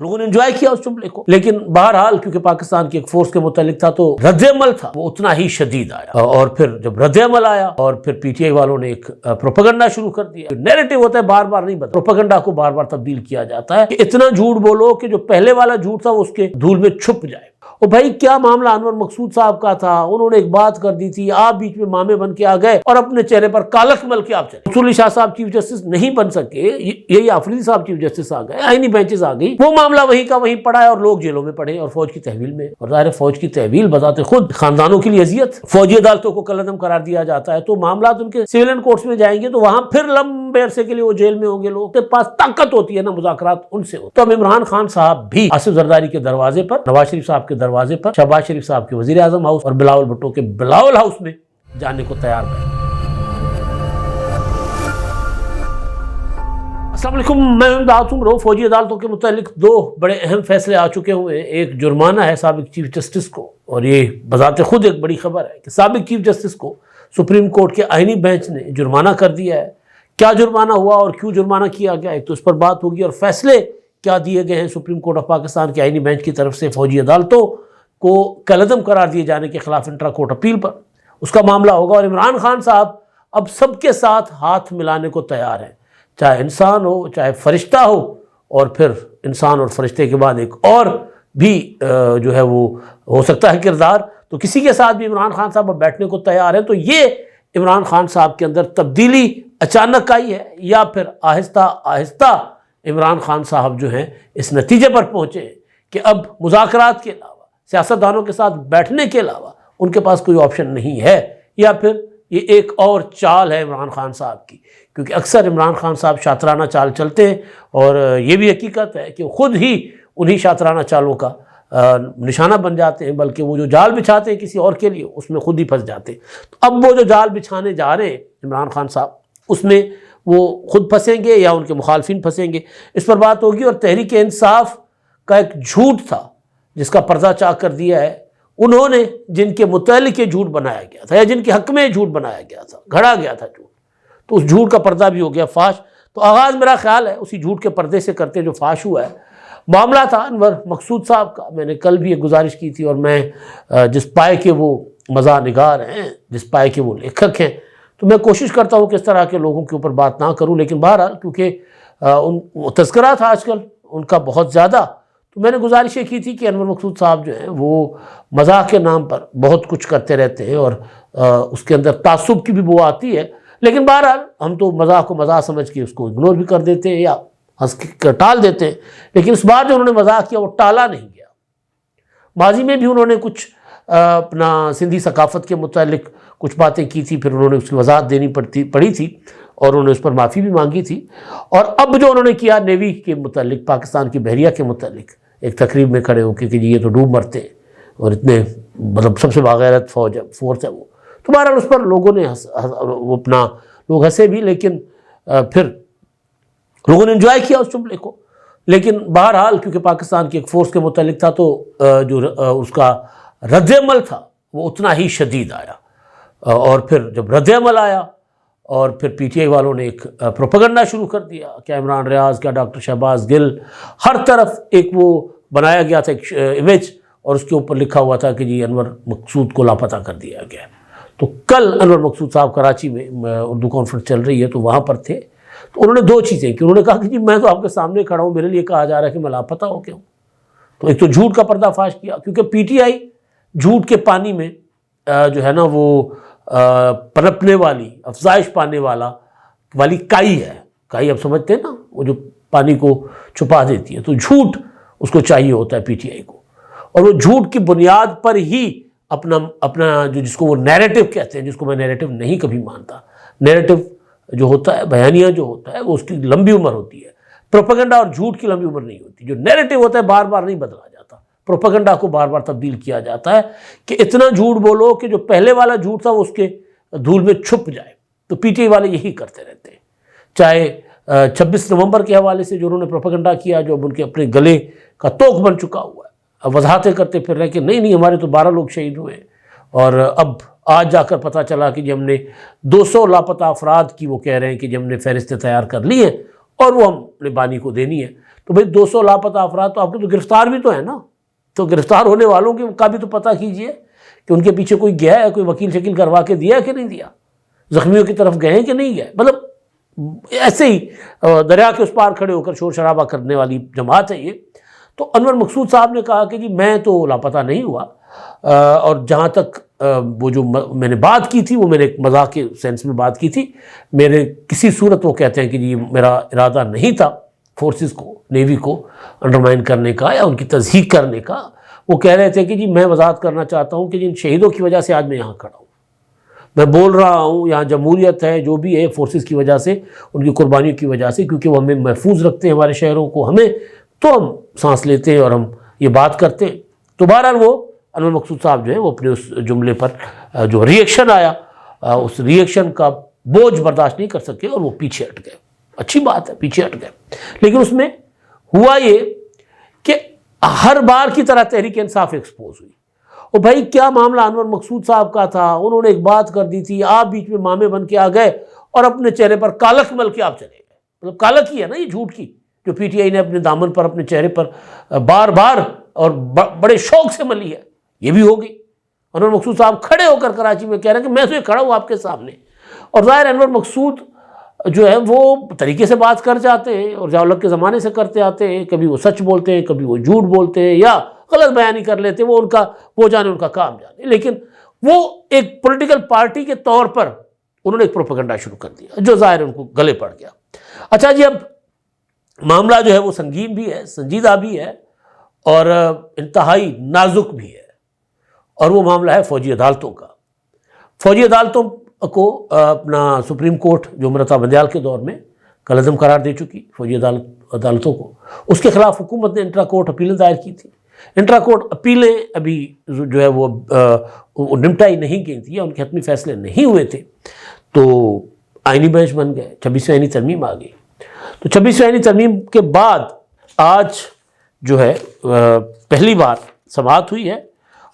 لوگوں نے انجوائے کیا اس جملے کو، لیکن بہرحال کیونکہ پاکستان کی ایک فورس کے متعلق تھا تو رد عمل تھا وہ اتنا ہی شدید آیا، اور پھر جب رد عمل آیا اور پھر پی ٹی آئی والوں نے ایک پروپیگنڈا شروع کر دیا۔ نیریٹو ہوتا ہے بار بار نہیں بدلتا، پروپیگنڈا کو بار بار تبدیل کیا جاتا ہے کہ اتنا جھوٹ بولو کہ جو پہلے والا جھوٹ تھا وہ اس کے دھول میں چھپ جائے۔ اور بھائی کیا معاملہ انور مقصود صاحب کا تھا، انہوں نے ایک بات کر دی تھی، آپ بیچ میں مامے بن کے آ گئے اور اپنے چہرے پر کالک مل کے آپ چلے۔ اصول شاہ صاحب چیف جسٹس نہیں بن سکے، یہی آفریدی صاحب چیف جسٹس آ گئے، آئینی بینچز آ گئی، وہ معاملہ وہیں کا وہیں پڑا ہے اور لوگ جیلوں میں پڑے اور فوج کی تحویل میں۔ اور ظاہر فوج کی تحویل بذات خود خاندانوں کے لیے اذیت، فوجی عدالتوں کو کالعدم قرار دیا جاتا ہے تو معاملات ان کے سویلین کورٹس میں جائیں گے تو وہاں پھر لمبے عرصے کے لیے وہ جیل میں ہوں گے، لوگوں کے پاس طاقت ہوتی ہے نا، مذاکرات ان سے ہوتے۔ تو اب عمران خان صاحب بھی آصف زرداری کے دروازے پر، نواز شریف صاحب کے دروازے پر، شہباز شریف صاحب کے وزیر اعظم ہاؤس اور بلاول بھٹو کے بلاول ہاؤس میں جانے کو تیار ہیں۔ السلام علیکم، میں امداد عمرو۔ فوجی عدالتوں کے متعلق دو بڑے اہم فیصلے آ چکے ہوئے ہیں، ایک جرمانہ ہے سابق چیف جسٹس کو، اور یہ بذات خود ایک بڑی خبر ہے کہ سابق چیف جسٹس کو سپریم کورٹ کے آئینی بینچ نے جرمانہ کر دیا ہے۔ کیا جرمانہ ہوا اور کیوں جرمانہ کیا گیا، ایک تو اس پر بات ہوگی، اور فیصلے کیا دیے گئے ہیں سپریم کورٹ آف پاکستان کے آئینی بینچ کی طرف سے فوجی عدالتوں کو کالعدم قرار دیے جانے کے خلاف انٹرا کورٹ اپیل پر، اس کا معاملہ ہوگا۔ اور عمران خان صاحب اب سب کے ساتھ ہاتھ ملانے کو تیار ہیں، چاہے انسان ہو چاہے فرشتہ ہو، اور پھر انسان اور فرشتے کے بعد ایک اور بھی جو ہے وہ ہو سکتا ہے کردار، تو کسی کے ساتھ بھی عمران خان صاحب اب بیٹھنے کو تیار ہیں۔ تو یہ عمران خان صاحب کے اندر تبدیلی اچانک آئی ہے یا پھر آہستہ آہستہ عمران خان صاحب جو ہیں اس نتیجے پر پہنچے ہیں کہ اب مذاکرات کے علاوہ، سیاستدانوں کے ساتھ بیٹھنے کے علاوہ ان کے پاس کوئی آپشن نہیں ہے، یا پھر یہ ایک اور چال ہے عمران خان صاحب کی، کیونکہ اکثر عمران خان صاحب شاطرانہ چال چلتے ہیں، اور یہ بھی حقیقت ہے کہ خود ہی انہی شاطرانہ چالوں کا نشانہ بن جاتے ہیں، بلکہ وہ جو جال بچھاتے ہیں کسی اور کے لیے اس میں خود ہی پھنس جاتے ہیں۔ تو اب وہ جو جال بچھانے جا رہے ہیں عمران خان صاحب، اس میں وہ خود پھنسیں گے یا ان کے مخالفین پھنسیں گے، اس پر بات ہوگی۔ اور تحریک انصاف کا ایک جھوٹ تھا جس کا پردہ چاک کر دیا ہے، انہوں نے جن کے متعلق یہ جھوٹ بنایا گیا تھا یا جن کے حق میں جھوٹ بنایا گیا تھا، گھڑا گیا تھا جھوٹ، تو اس جھوٹ کا پردہ بھی ہو گیا فاش۔ تو آغاز میرا خیال ہے اسی جھوٹ کے پردے سے کرتے جو فاش ہوا ہے۔ معاملہ تھا انور مقصود صاحب کا، میں نے کل بھی ایک گزارش کی تھی، اور میں جس پائے کے وہ مزاح نگار ہیں، جس پائے کے وہ لیکھک ہیں، تو میں کوشش کرتا ہوں کہ اس طرح کے لوگوں کے اوپر بات نہ کروں، لیکن بہرحال کیونکہ وہ تذکرہ تھا آج کل ان کا بہت زیادہ، تو میں نے گزارش یہ کی تھی کہ انور مقصود صاحب جو ہیں وہ مزاح کے نام پر بہت کچھ کرتے رہتے ہیں، اور اس کے اندر تعصب کی بھی بو آتی ہے، لیکن بہرحال ہم تو مزاح کو مزاح سمجھ کے اس کو اگنور بھی کر دیتے ہیں یا ہنس کے ٹال دیتے ہیں، لیکن اس بار جو انہوں نے مزاح کیا وہ ٹالا نہیں گیا۔ ماضی میں بھی انہوں نے کچھ اپنا سندھی ثقافت کے متعلق کچھ باتیں کی تھی، پھر انہوں نے اس کی وضاحت دینی پڑی تھی، اور انہوں نے اس پر معافی بھی مانگی تھی۔ اور اب جو انہوں نے کیا نیوی کے متعلق، پاکستان کی بحریہ کے متعلق ایک تقریب میں کھڑے ہو کہ جی یہ تو ڈوب مرتے ہیں اور اتنے مطلب سب سے باغیرت فورس ہے وہ، تو بہرحال اس پر لوگوں نے لوگ ہنسے بھی، لیکن پھر لوگوں نے انجوائے کیا اس جملے کو، لیکن بہرحال کیونکہ پاکستان کی ایک فورس کے متعلق تھا تو جو اس کا رد عمل تھا وہ اتنا ہی شدید آیا، اور پھر جب رد عمل آیا اور پھر پی ٹی آئی والوں نے ایک پروپیگنڈا شروع کر دیا، کیا عمران ریاض، کیا ڈاکٹر شہباز گل، ہر طرف ایک وہ بنایا گیا تھا ایک امیج، اور اس کے اوپر لکھا ہوا تھا کہ جی انور مقصود کو لاپتہ کر دیا گیا۔ تو کل انور مقصود صاحب کراچی میں اردو کانفرنس چل رہی ہے تو وہاں پر تھے، تو انہوں نے دو چیزیں کہ انہوں نے کہا کہ جی میں تو آپ کے سامنے کھڑا ہوں، میرے لیے کہا جا رہا ہے کہ میں لاپتہ ہو گیا ہوں۔ تو ایک تو جھوٹ کا پردہ فاش کیا، کیونکہ پی ٹی آئی جھوٹ کے پانی میں جو ہے نا وہ پنپنے والی، افزائش پانے والی کائی ہے۔ کائی اب سمجھتے ہیں نا، وہ جو پانی کو چھپا دیتی ہے، تو جھوٹ اس کو چاہیے ہوتا ہے پی ٹی آئی کو، اور وہ جھوٹ کی بنیاد پر ہی اپنا جس کو وہ نیریٹو کہتے ہیں، جس کو میں نیریٹو نہیں کبھی مانتا، نیریٹو جو ہوتا ہے، بیانیہ جو ہوتا ہے، وہ اس کی لمبی عمر ہوتی ہے، پروپیگنڈا اور جھوٹ کی لمبی عمر نہیں ہوتی۔ جو نیریٹو ہوتا ہے بار بار نہیں بدلا جاتا، پروپیگنڈا کو بار بار تبدیل کیا جاتا ہے کہ اتنا جھوٹ بولو کہ جو پہلے والا جھوٹ تھا وہ اس کے دھول میں چھپ جائے۔ تو پی ٹی آئی والے یہی کرتے رہتے ہیں، چاہے 26 نومبر کے حوالے سے جو انہوں نے پروپیگنڈا کیا، جو اب ان کے اپنے گلے کا توق بن چکا ہوا ہے، اب وضاحتیں کرتے پھر رہے کہ نہیں ہمارے تو 12 لوگ شہید ہوئے، اور اب آج جا کر پتہ چلا کہ جی ہم نے 200 لاپتہ افراد کی وہ کہہ رہے ہیں کہ جی ہم نے فہرستیں تیار کر لی ہیں، اور وہ ہم نے بانی کو دینی ہے۔ تو بھئی 200 لاپتہ افراد تو آپ کے تو گرفتار بھی تو ہیں نا، تو گرفتار ہونے والوں کا بھی تو پتہ کیجئے کہ ان کے پیچھے کوئی گیا ہے، کوئی وکیل شکیل کروا کے دیا ہے کہ نہیں دیا، زخمیوں کی طرف گئے ہیں کہ نہیں گئے۔ مطلب ایسے ہی دریا کے اس پار کھڑے ہو کر شور شرابہ کرنے والی جماعت ہے یہ۔ تو انور مقصود صاحب نے کہا کہ جی میں تو لاپتہ نہیں ہوا، اور جہاں تک وہ جو میں نے بات کی تھی وہ میں نے ایک مذاق کے سینس میں بات کی تھی، میرے کسی صورت وہ کہتے ہیں کہ جی میرا ارادہ نہیں تھا فورسز کو، نیوی کو انڈرمائن کرنے کا یا ان کی تضحیق کرنے کا۔ وہ کہہ رہے تھے کہ جی میں وضاحت کرنا چاہتا ہوں کہ جن شہیدوں کی وجہ سے آج میں یہاں کھڑا ہوں، میں بول رہا ہوں یہاں جمہوریت ہے جو بھی ہے فورسز کی وجہ سے، ان کی قربانیوں کی وجہ سے، کیونکہ وہ ہمیں محفوظ رکھتے ہیں ہمارے شہروں کو، ہمیں تو ہم سانس لیتے ہیں اور ہم یہ بات کرتے ہیں۔ تو بہرحال وہ انور مقصود صاحب جو ہے وہ اپنے اس جملے پر جو ری ایکشن آیا، اس ری ایکشن کا بوجھ برداشت نہیں کر سکے اور وہ پیچھے ہٹ گئے۔ اچھی بات ہے، پیچھے ہٹ گئے، لیکن اس میں ہوا یہ کہ ہر بار کی طرح تحریک انصاف ایکسپوز ہوئی۔ اور بھائی کیا معاملہ انور مقصود صاحب کا تھا، انہوں نے ایک بات کر دی تھی، آپ بیچ میں مامے بن کے آ گئے اور اپنے چہرے پر کالک مل کے آپ چلے گئے۔ مطلب کالک ہی ہے نا یہ جھوٹ کی، جو پی ٹی آئی نے اپنے دامن پر اپنے چہرے پر بار بار اور بڑے شوق سے ملی ہے، یہ بھی ہو گئی۔ انور مقصود صاحب کھڑے ہو کر کراچی میں کہہ رہے ہیں کہ میں تو یہ کھڑا ہوں آپ کے سامنے، اور ظاہر انور مقصود جو ہے وہ طریقے سے بات کر جاتے ہیں اور جاولک کے زمانے سے کرتے آتے ہیں، کبھی وہ سچ بولتے ہیں، کبھی وہ جھوٹ بولتے ہیں یا غلط بیانی کر لیتے ہیں، وہ جانے ان کا کام جانے، لیکن وہ ایک پولیٹیکل پارٹی کے طور پر انہوں نے ایک پروپیگنڈا شروع کر دیا جو ظاہر ان کو گلے پڑ گیا۔ اچھا جی، اب معاملہ جو ہے وہ سنگین بھی ہے، سنجیدہ بھی ہے اور انتہائی نازک بھی ہے، اور وہ معاملہ ہے فوجی عدالتوں کا۔ فوجی عدالتوں کو اپنا سپریم کورٹ جو امرتا بندیال کے دور میں کالعدم قرار دے چکی فوجی عدالتوں کو، اس کے خلاف حکومت نے انٹرا کورٹ اپیلیں دائر کی تھی۔ انٹرا کورٹ اپیلیں ابھی جو ہے وہ نمٹائی نہیں گئی تھی یا ان کے حتمی فیصلے نہیں ہوئے تھے، تو آئینی بینچ بن گئے، 26ویں آئینی ترمیم آ گئی۔ تو 26ویں آئینی ترمیم کے بعد آج جو ہے پہلی بار سماعت ہوئی ہے،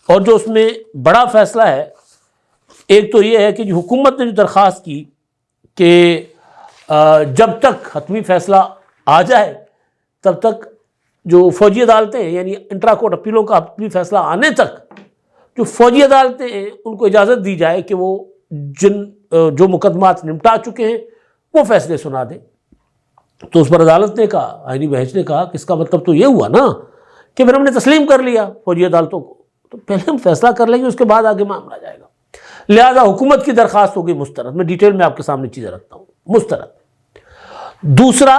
اور جو اس میں بڑا فیصلہ ہے ایک تو یہ ہے کہ جو حکومت نے جو درخواست کی کہ جب تک حتمی فیصلہ آ جائے تب تک جو فوجی عدالتیں ہیں، یعنی انٹرا کورٹ اپیلوں کا حتمی فیصلہ آنے تک جو فوجی عدالتیں ہیں ان کو اجازت دی جائے کہ وہ جو مقدمات نمٹا چکے ہیں وہ فیصلے سنا دیں۔ تو اس پر عدالت نے کہا، آئینی بینچ نے کہا کہ اس کا مطلب تو یہ ہوا نا کہ پھر ہم نے تسلیم کر لیا فوجی عدالتوں کو، تو پہلے ہم فیصلہ کر لیں گے، اس کے بعد آگے معاملہ جائے گا۔ لہذا حکومت کی درخواست ہوگی مسترد، میں ڈیٹیل میں آپ کے سامنے چیزیں رکھتا ہوں، مسترد۔ دوسرا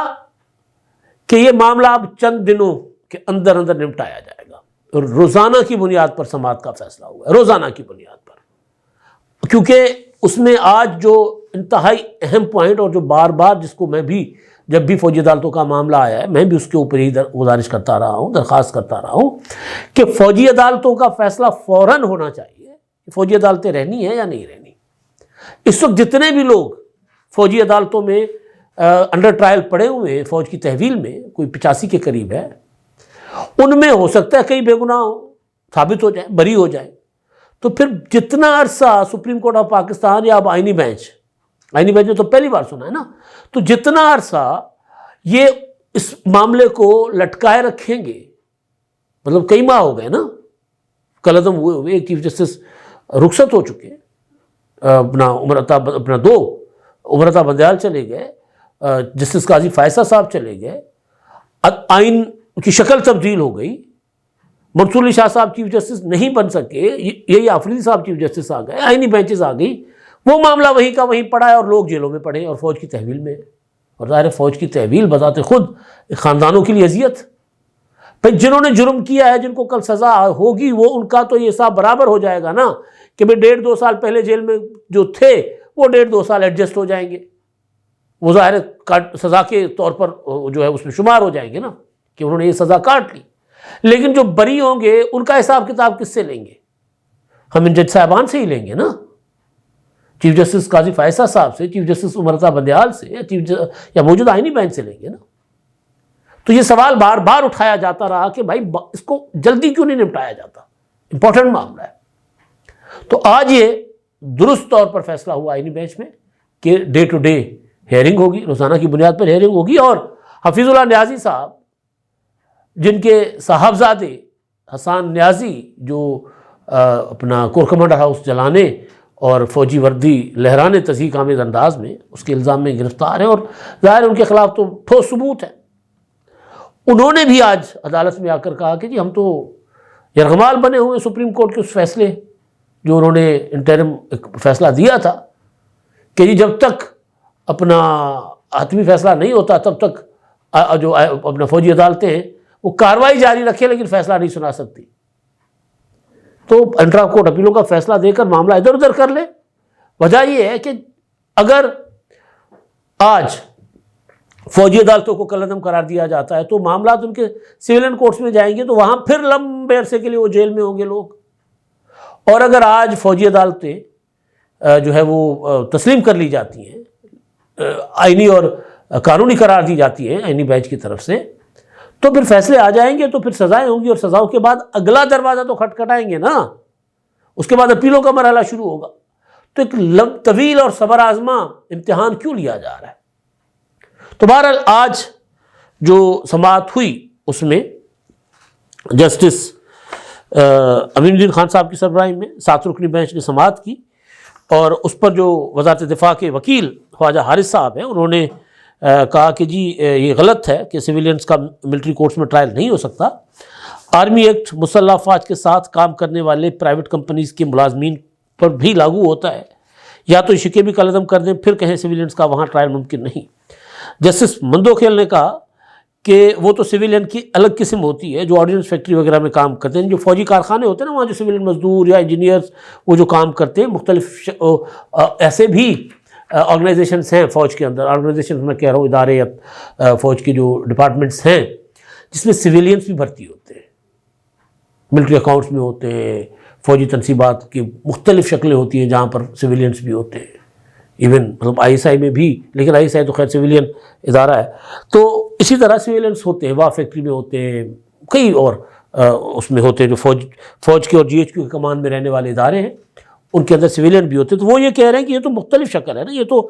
کہ یہ معاملہ اب چند دنوں کے اندر نمٹایا جائے گا، اور روزانہ کی بنیاد پر سماعت کا فیصلہ ہوا ہے، روزانہ کی بنیاد پر، کیونکہ اس میں آج جو انتہائی اہم پوائنٹ اور جو بار بار جس کو میں بھی جب بھی فوجی عدالتوں کا معاملہ آیا ہے میں بھی اس کے اوپر ہی گزارش کرتا رہا ہوں، درخواست کرتا رہا ہوں کہ فوجی عدالتوں کا فیصلہ فوراً ہونا چاہیے، فوجی عدالتیں رہنی ہیں یا نہیں رہنی۔ اس وقت جتنے بھی لوگ فوجی عدالتوں میں انڈر ٹرائل پڑے ہوئے ہیں فوج کی تحویل میں، کوئی 85 کے قریب ہے، ان میں ہو سکتا ہے کئی بے گناہ ثابت ہو جائیں، بری ہو جائیں، تو پھر جتنا عرصہ سپریم کورٹ آف پاکستان یا اب آئینی بینچ نے تو پہلی بار سنا ہے نا، تو جتنا عرصہ یہ اس معاملے کو لٹکائے رکھیں گے، مطلب کئی ماہ ہو گئے نا کالعدم ہوئے ہوئے، ایک چیف جسٹس رخصت ہو چکے، اپنا دو امرتا بندیال چلے گئے، جسٹس قاضی فائصہ صاحب چلے گئے، آئین کی شکل تبدیل ہو گئی، منصور علی شاہ صاحب چیف جسٹس نہیں بن سکے، یہی آفریدی صاحب چیف جسٹس آ گئے، آئینی بینچز آ گئی، وہ معاملہ وہیں کا وہیں پڑا ہے اور لوگ جیلوں میں پڑے اور فوج کی تحویل میں، اور ظاہر فوج کی تحویل بذات خود خاندانوں کے لیے اذیت۔ بھائی جنہوں نے جرم کیا ہے، جن کو کل سزا ہوگی، وہ ان کا تو یہ حساب برابر ہو جائے گا نا کہ بھائی 1.5-2 سال پہلے جیل میں جو تھے وہ 1.5-2 سال ایڈجسٹ ہو جائیں گے، وہ ظاہر سزا کے طور پر جو ہے اس میں شمار ہو جائیں گے نا کہ انہوں نے یہ سزا کاٹ لی۔ لیکن جو بری ہوں گے ان کا حساب کتاب کس سے لیں گے؟ ہم ان جج صاحبان سے ہی لیں گے نا، چیف جسٹس قاضی فائصہ صاحب سے، چیف جسٹس امرتا بندیال سے، یا موجودہ آئینی بینچ سے لیں گے نا۔ تو یہ سوال بار بار اٹھایا جاتا رہا کہ بھائی اس کو جلدی کیوں نہیں نمٹایا جاتا، امپورٹنٹ معاملہ ہے۔ تو آج یہ درست طور پر فیصلہ ہوا آئینی بینچ میں کہ ڈے ٹو ڈے ہیئرنگ ہوگی، روزانہ کی بنیاد پر ہیئرنگ ہوگی، اور حفیظ اللہ نیازی صاحب جن کے صاحبزادے حسان نیازی جو اپنا کور کمانڈر ہاؤس جلانے اور فوجی وردی لہرانے تضحیک آمیز انداز میں اس کے الزام میں گرفتار ہیں، اور ظاہر ان کے خلاف تو ٹھوس ثبوت ہے، انہوں نے بھی آج عدالت میں آ کر کہا کہ جی ہم تو یرغمال بنے ہوئے سپریم کورٹ کے اس فیصلے جو انہوں نے انٹرم فیصلہ دیا تھا کہ جی جب تک اپنا حتمی فیصلہ نہیں ہوتا تب تک جو اپنا فوجی عدالتیں ہیں وہ کارروائی جاری رکھے لیکن فیصلہ نہیں سنا سکتی، تو انٹرا کورٹ اپیلوں کا فیصلہ دے کر معاملہ ادھر ادھر کر لے۔ وجہ یہ ہے کہ اگر آج فوجی عدالتوں کو کالعدم قرار دیا جاتا ہے تو معاملات ان کے سویلین کورٹس میں جائیں گے، تو وہاں پھر لمبے عرصے کے لیے وہ جیل میں ہوں گے لوگ، اور اگر آج فوجی عدالتیں جو ہے وہ تسلیم کر لی جاتی ہیں، آئینی اور قانونی قرار دی جاتی ہیں آئینی بینچ کی طرف سے، تو پھر فیصلے آ جائیں گے، تو پھر سزائیں ہوں گی، اور سزاؤں کے بعد اگلا دروازہ تو کھٹکھٹائیں گے نا، اس کے بعد اپیلوں کا مرحلہ شروع ہوگا، تو ایک طویل اور صبر آزما امتحان کیوں لیا جا رہا ہے؟ تو بہرحال آج جو سماعت ہوئی اس میں جسٹس امین الدین خان صاحب کی سربراہی میں 7 رکنی بینچ نے سماعت کی، اور اس پر جو وزارت دفاع کے وکیل خواجہ حارث صاحب ہیں انہوں نے کہا کہ جی یہ غلط ہے کہ سویلینز کا ملٹری کورٹس میں ٹرائل نہیں ہو سکتا، آرمی ایکٹ مسلح افواج کے ساتھ کام کرنے والے پرائیویٹ کمپنیز کے ملازمین پر بھی لاگو ہوتا ہے، یا تو شکے بھی کالعدم کر دیں پھر کہیں سویلینز کا وہاں ٹرائل ممکن نہیں۔ جسٹس مندوکھیل نے کہا کہ وہ تو سویلین کی الگ قسم ہوتی ہے جو آرڈیننس فیکٹری وغیرہ میں کام کرتے ہیں، جو فوجی کارخانے ہوتے ہیں نا وہاں جو سویلین مزدور یا انجینئرز وہ جو کام کرتے ہیں، مختلف ایسے بھی آرگنائزیشنز ہیں فوج کے اندر، آرگنائزیشنز میں کہہ رہا ہوں ادارے یا فوج کی جو ڈپارٹمنٹس ہیں جس میں سویلینز بھی بھرتی ہوتے ہیں، ملٹری اکاؤنٹس میں ہوتے ہیں، فوجی تنصیبات کی مختلف شکلیں ہوتی ہیں جہاں پر سویلینز بھی ہوتے ہیں، ایون مطلب آئی ایس آئی میں بھی، لیکن آئی ایس آئی تو خیر سویلین ادارہ ہے، تو اسی طرح سویلینز ہوتے ہیں، واہ فیکٹری میں ہوتے ہیں، کئی اور اس میں ہوتے ہیں جو فوج کے اور جی ایچ کیو کے کمان میں رہنے والے ادارے ہیں ان کے اندر سویلین بھی ہوتے ہیں، تو وہ یہ کہہ رہے ہیں کہ یہ تو مختلف شکل ہے نا، یہ تو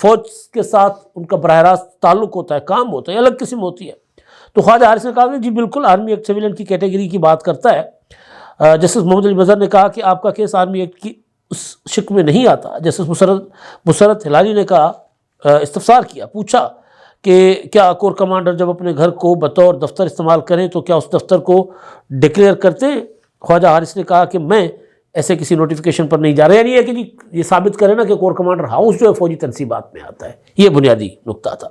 فوج کے ساتھ ان کا براہ راست تعلق ہوتا ہے، کام ہوتا ہے، الگ قسم ہوتی ہے۔ تو خواجہ حارث نے کہا کہ جی بالکل آرمی ایکٹ سویلین کی کیٹیگری کی بات کرتا ہے۔ جسٹس محمد علی مظہر نے کہا کہ آپ کا کیس آرمی ایکٹ کی اس شق میں نہیں آتا۔ جسٹس مسرت ہلالی نے کہا استفسار کیا، پوچھا کہ کیا کور کمانڈر جب اپنے گھر کو بطور دفتر استعمال کریں تو کیا اس دفتر کو ڈکلیئر کرتے ہیں؟ خواجہ حارث نے کہا کہ میں ایسے کسی نوٹیفیکیشن پر نہیں جا رہا، یعنی یہ کہ جی یہ ثابت کرے نا کہ کور کمانڈر ہاؤس جو ہے فوجی تنصیبات میں آتا ہے، یہ بنیادی نقطہ تھا۔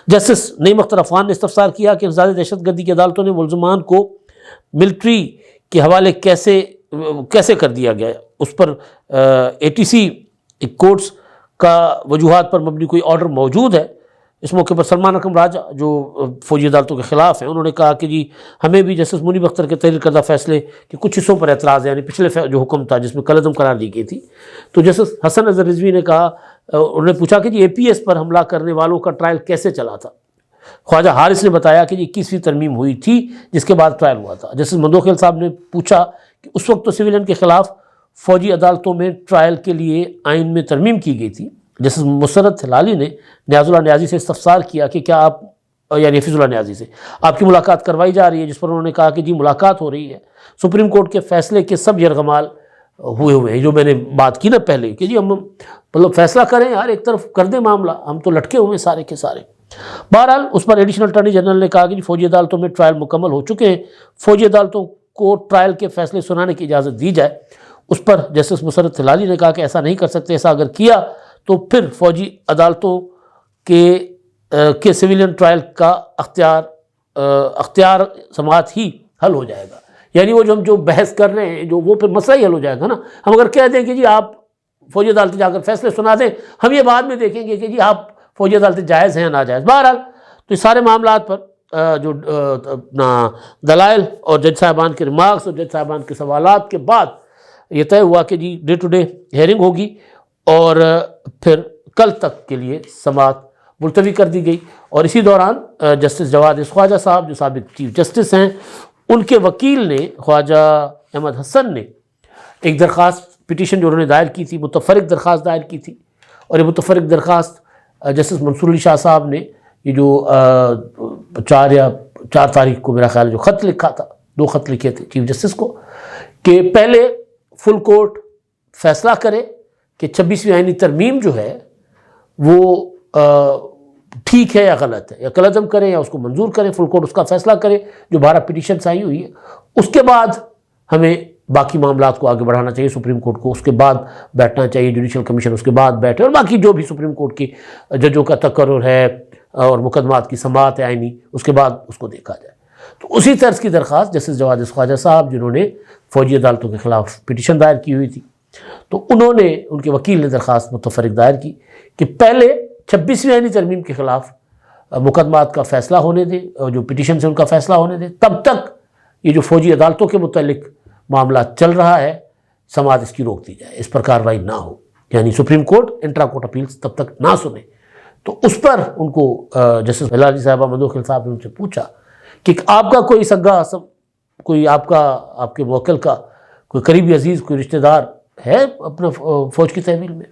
جسٹس نعیم اختر عفان نے استفسار کیا کہ انسداد دہشت گردی کی عدالتوں نے ملزمان کو ملٹری کے حوالے کیسے کر دیا گیا، اس پر اے ٹی سی کورٹس کا وجوہات پر مبنی کوئی آرڈر موجود ہے؟ اس موقع پر سلمان اکرم راجہ جو فوجی عدالتوں کے خلاف ہیں انہوں نے کہا کہ جی ہمیں بھی جسٹس منیب اختر کے تحریر کردہ فیصلے کے کچھ حصوں پر اعتراض ہے، یعنی پچھلے جو حکم تھا جس میں کالعدم قرار دی گئی تھی، تو جسٹس حسن اظہر رضوی نے کہا، انہوں نے پوچھا کہ جی اے پی ایس پر حملہ کرنے والوں کا ٹرائل کیسے چلا تھا؟ خواجہ حارث نے بتایا کہ جی 21ویں ترمیم ہوئی تھی جس کے بعد ٹرائل ہوا تھا۔ جسٹس مندوکھیل صاحب نے پوچھا کہ اس وقت تو سویلین کے خلاف فوجی عدالتوں میں ٹرائل کے لیے آئین میں ترمیم کی گئی تھی۔ جسٹس مسرت ہلالی نے نیاز اللہ نیازی سے استفسار کیا کہ کیا آپ یعنی حفیظ اللہ نیازی سے آپ کی ملاقات کروائی جا رہی ہے، جس پر انہوں نے کہا کہ جی ملاقات ہو رہی ہے، سپریم کورٹ کے فیصلے کے سب یرغمال ہوئے ہیں، جو میں نے بات کی نا پہلے کہ جی ہم مطلب فیصلہ کریں یار، ایک طرف کر دیں معاملہ، ہم تو لٹکے ہوئے سارے کے سارے۔ بہرحال اس پر ایڈیشنل اٹارنی جنرل نے کہا کہ جی فوجی عدالتوں میں ٹرائل مکمل ہو چکے ہیں، فوجی عدالتوں کو ٹرائل کے فیصلے سنانے کی اجازت دی جائے۔ اس پر جسٹس مسرت ہلالی نے کہا کہ ایسا نہیں کر سکتے، ایسا اگر کیا تو پھر فوجی عدالتوں کے سویلین ٹرائل کا اختیار سماعت ہی حل ہو جائے گا، یعنی وہ جو بحث کر رہے ہیں جو وہ پھر مسئلہ ہی حل ہو جائے گا نا۔ ہم اگر کہہ دیں کہ جی آپ فوجی عدالتیں جا کر فیصلے سنا دیں، ہم یہ بعد میں دیکھیں گے کہ جی آپ فوجی عدالتیں جائز ہیں یا ناجائز۔ بہرحال تو اس سارے معاملات پر جو دلائل اور جج صاحبان کے ریمارکس اور جج صاحبان کے سوالات کے بعد یہ طے ہوا کہ جی ڈے ٹو ڈے ہیئرنگ ہوگی، اور پھر کل تک کے لیے سماعت ملتوی کر دی گئی۔ اور اسی دوران جسٹس جواد خواجہ صاحب جو سابق چیف جسٹس ہیں، ان کے وکیل نے خواجہ احمد حسن نے ایک درخواست پٹیشن جو انہوں نے دائر کی تھی، متفرق درخواست دائر کی تھی، اور یہ متفرق درخواست جسٹس منصور علی شاہ صاحب نے یہ جو 4 تاریخ کو میرا خیال جو خط لکھا تھا، 2 خط لکھے تھے چیف جسٹس کو، کہ پہلے فل کورٹ فیصلہ کرے کہ 26ویں آئینی ترمیم جو ہے وہ ٹھیک ہے یا غلط ہے، یا کالعدم کریں یا اس کو منظور کریں، فل کورٹ اس کا فیصلہ کرے جو 12 پٹیشنز آئی ہوئی ہے. اس کے بعد ہمیں باقی معاملات کو آگے بڑھانا چاہیے، سپریم کورٹ کو اس کے بعد بیٹھنا چاہیے، جوڈیشل کمیشن اس کے بعد بیٹھے، اور باقی جو بھی سپریم کورٹ کی ججوں کا تقرر ہے اور مقدمات کی سماعت ہے آئینی، اس کے بعد اس کو دیکھا جائے. تو اسی طرز کی درخواست جسٹس جواد خواجہ صاحب، جنہوں نے فوجی عدالتوں کے خلاف پٹیشن دائر کی ہوئی تھی، تو انہوں نے، ان کے وکیل نے درخواست متفرق دائر کی کہ پہلے 26ویں آئینی ترمیم کے خلاف مقدمات کا فیصلہ ہونے دیں، اور جو پٹیشن سے ان کا فیصلہ ہونے دیں، تب تک یہ جو فوجی عدالتوں کے متعلق معاملات چل رہا ہے سماعت اس کی روک دی جائے، اس پر کارروائی نہ ہو، یعنی supreme court intra court appeals تب تک نہ سنے. تو اس پر ان کو جسٹس ہلال صاحبہ مدوخل صاحب نے ان سے پوچھا کہ آپ کا کوئی سگا عصم، کوئی آپ کے موکل کا کوئی قریبی عزیز، کوئی رشتہ دار ہے اپنے فوج کی تحویل میں؟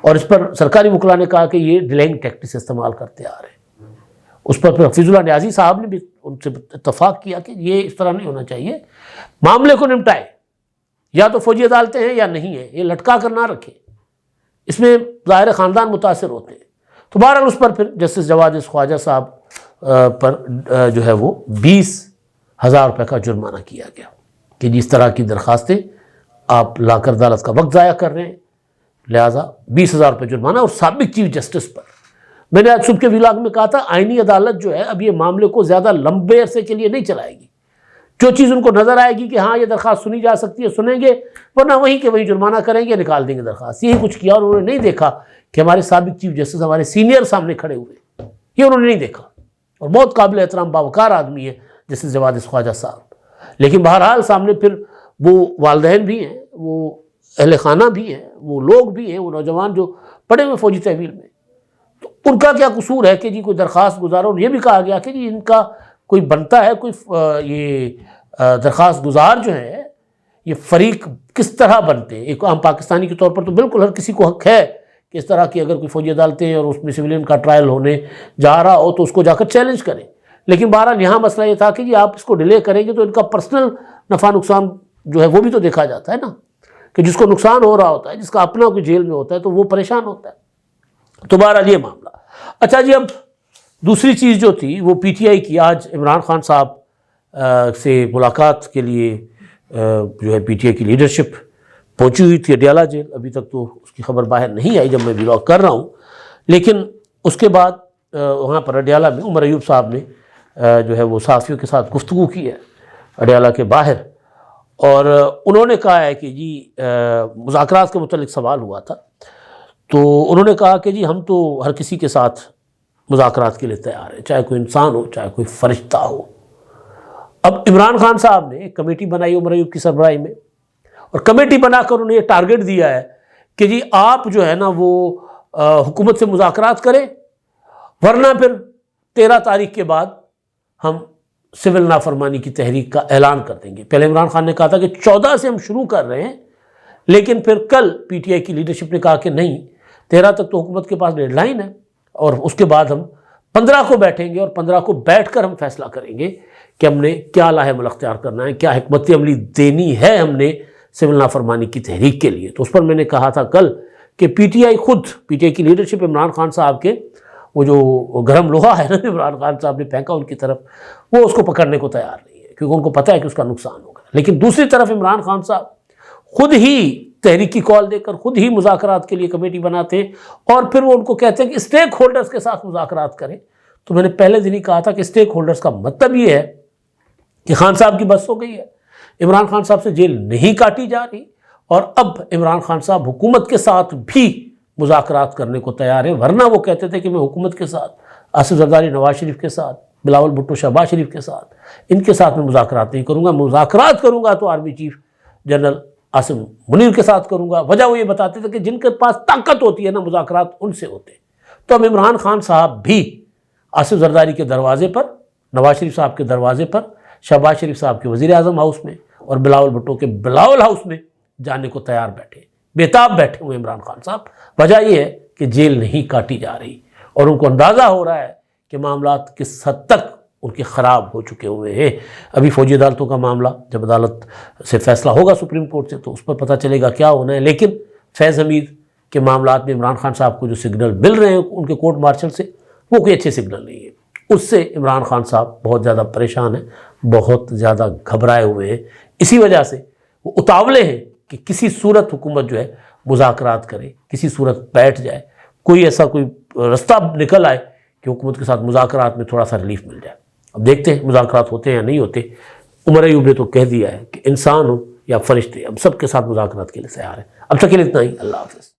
اور اس پر سرکاری وکلاء نے کہا کہ یہ ڈیلینگ ٹیکٹس استعمال کرتے آ رہے ہیں. اس پر پھر حفیظ اللہ نیازی صاحب نے بھی ان سے اتفاق کیا کہ یہ اس طرح نہیں ہونا چاہیے، معاملے کو نمٹائے، یا تو فوجی عدالتیں ہیں یا نہیں ہیں، یہ لٹکا کر نہ رکھیں، اس میں ظاہر خاندان متاثر ہوتے ہیں. تو بہرحال اس پر پھر جسٹس جواد خواجہ صاحب پر جو ہے وہ 20,000 روپے کا جرمانہ کیا گیا کہ جس طرح کی درخواستیں آپ لا کر عدالت کا وقت ضائع کر رہے ہیں، لہٰذا 20,000 روپے جرمانہ. اور سابق چیف جسٹس پر میں نے آج صبح کے ولاگ میں کہا تھا، آئینی عدالت جو ہے اب یہ معاملے کو زیادہ لمبے عرصے کے لیے نہیں چلائے گی. جو چیز ان کو نظر آئے گی کہ ہاں یہ درخواست سنی جا سکتی ہے سنیں گے، ورنہ وہیں کے وہیں جرمانہ کریں گے، نکال دیں گے درخواست. یہی کچھ کیا، اور انہوں نے نہیں دیکھا کہ ہمارے سابق چیف جسٹس ہمارے سینئر سامنے کھڑے ہوئے، یہ انہوں نے نہیں دیکھا. اور بہت قابل احترام باوقار آدمی ہے جسٹس جواد خواجہ صاحب. لیکن بہرحال سامنے پھر وہ والدین بھی ہیں، وہ اہل خانہ بھی ہیں، وہ لوگ بھی ہیں، وہ نوجوان جو پڑے ہوئے فوجی تحویل میں. تو ان کا کیا قصور ہے کہ جی کوئی درخواست گزارو؟ اور یہ بھی کہا گیا کہ جی ان کا کوئی بنتا ہے، کوئی یہ درخواست گزار جو ہے یہ فریق کس طرح بنتے ہیں. ایک عام پاکستانی کے طور پر تو بالکل ہر کسی کو حق ہے کہ اس طرح کی اگر کوئی فوجی عدالتیں ہیں اور اس میں سویلین کا ٹرائل ہونے جا رہا ہو تو اس کو جا کر چیلنج کریں. لیکن بہرحال یہاں مسئلہ یہ تھا کہ جی آپ اس کو ڈیلے کریں گے تو ان کا پرسنل نفع نقصان جو ہے وہ بھی تو دیکھا جاتا ہے نا، کہ جس کو نقصان ہو رہا ہوتا ہے، جس کا اپنا کوئی جیل میں ہوتا ہے تو وہ پریشان ہوتا ہے. تو بہرحال یہ معاملہ. اچھا جی، اب دوسری چیز جو تھی وہ پی ٹی آئی کی آج عمران خان صاحب سے ملاقات کے لیے جو ہے پی ٹی آئی کی لیڈرشپ پہنچی ہوئی تھی اڈیالہ جیل. ابھی تک تو اس کی خبر باہر نہیں آئی جب میں ولاگ کر رہا ہوں، لیکن اس کے بعد وہاں پر اڈیالہ میں عمر ایوب صاحب نے جو ہے وہ صحافیوں کے ساتھ گفتگو کی ہے اڈیالہ کے باہر، اور انہوں نے کہا ہے کہ جی مذاکرات کے متعلق سوال ہوا تھا تو انہوں نے کہا کہ جی ہم تو ہر کسی کے ساتھ مذاکرات کے لیے تیار ہیں، چاہے کوئی انسان ہو چاہے کوئی فرشتہ ہو. اب عمران خان صاحب نے ایک کمیٹی بنائی عمر ایوب کی سربراہی میں، اور کمیٹی بنا کر انہیں یہ ٹارگٹ دیا ہے کہ جی آپ جو ہے نا وہ حکومت سے مذاکرات کریں، ورنہ پھر 13 تاریخ کے بعد ہم سول نافرمانی کی تحریک کا اعلان کر دیں گے. پہلے عمران خان نے کہا تھا کہ 14 سے ہم شروع کر رہے ہیں، لیکن پھر کل پی ٹی آئی کی لیڈرشپ نے کہا کہ نہیں، 13 تک تو حکومت کے پاس ڈیڈ لائن ہے، اور اس کے بعد ہم 15 کو بیٹھیں گے، اور 15 کو بیٹھ کر ہم فیصلہ کریں گے کہ ہم نے کیا لاہ عمل اختیار کرنا ہے، کیا حکمت عملی دینی ہے ہم نے سول نافرمانی کی تحریک کے لیے. تو اس پر میں نے کہا تھا کل کہ پی ٹی آئی کی لیڈرشپ عمران خان صاحب کے وہ جو گرم لوہا ہے نا عمران خان صاحب نے پھینکا ان کی طرف، وہ اس کو پکڑنے کو تیار نہیں ہے، کیونکہ ان کو پتہ ہے کہ اس کا نقصان ہوگا. لیکن دوسری طرف عمران خان صاحب خود ہی تحریکی کال دے کر خود ہی مذاکرات کے لیے کمیٹی بناتے ہیں، اور پھر وہ ان کو کہتے ہیں کہ اسٹیک ہولڈرز کے ساتھ مذاکرات کریں. تو میں نے پہلے دن ہی کہا تھا کہ اسٹیک ہولڈرز کا مطلب یہ ہے کہ خان صاحب کی بس ہو گئی ہے، عمران خان صاحب سے جیل نہیں کاٹی جا رہی، اور اب عمران خان صاحب حکومت کے ساتھ بھی مذاکرات کرنے کو تیار ہیں. ورنہ وہ کہتے تھے کہ میں حکومت کے ساتھ، آصف زرداری نواز شریف کے ساتھ، بلاول بھٹو شہباز شریف کے ساتھ، ان کے ساتھ میں مذاکرات نہیں کروں گا. مذاکرات کروں گا تو army chief general Asim Munir کے ساتھ کروں گا. وجہ وہ یہ بتاتے تھے کہ جن کے پاس طاقت ہوتی ہے نا مذاکرات ان سے ہوتے ہیں. تو اب عمران خان صاحب بھی آصف زرداری کے دروازے پر، نواز شریف صاحب کے دروازے پر، شہباز شریف صاحب کے وزیر اعظم ہاؤس میں اور بلاول بھٹو کے بلاول ہاؤس میں جانے کو تیار بیٹھے، بےتاب بیٹھے ہوئے عمران خان صاحب. وجہ یہ ہے کہ جیل نہیں کاٹی جا رہی، اور ان کو اندازہ ہو رہا ہے کہ معاملات کس حد تک ان کے خراب ہو چکے ہوئے ہیں۔ ابھی فوجی عدالتوں کا معاملہ جب عدالت سے فیصلہ ہوگا سپریم کورٹ سے تو اس پر پتہ چلے گا کیا ہونا ہے، لیکن فیض حمید کے معاملات میں عمران خان صاحب کو جو سگنل مل رہے ہیں ان کے کورٹ مارشل سے، وہ کوئی اچھے سگنل نہیں ہے۔ اس سے عمران خان صاحب بہت زیادہ پریشان ہیں، بہت زیادہ گھبرائے ہوئے ہیں، اسی وجہ سے وہ اتاولے ہیں کہ کسی صورت حکومت جو ہے مذاکرات کرے، کسی صورت بیٹھ جائے، کوئی ایسا کوئی رستہ نکل آئے کہ حکومت کے ساتھ مذاکرات میں تھوڑا سا ریلیف مل جائے۔ اب دیکھتے ہیں مذاکرات ہوتے ہیں یا نہیں ہوتے۔ عمر ایوب نے تو کہہ دیا ہے کہ انسان ہو یا فرشتے، اب سب کے ساتھ مذاکرات کے لیے تیار ہیں۔ اب تک کے لیے اتنا ہی، اللہ حافظ۔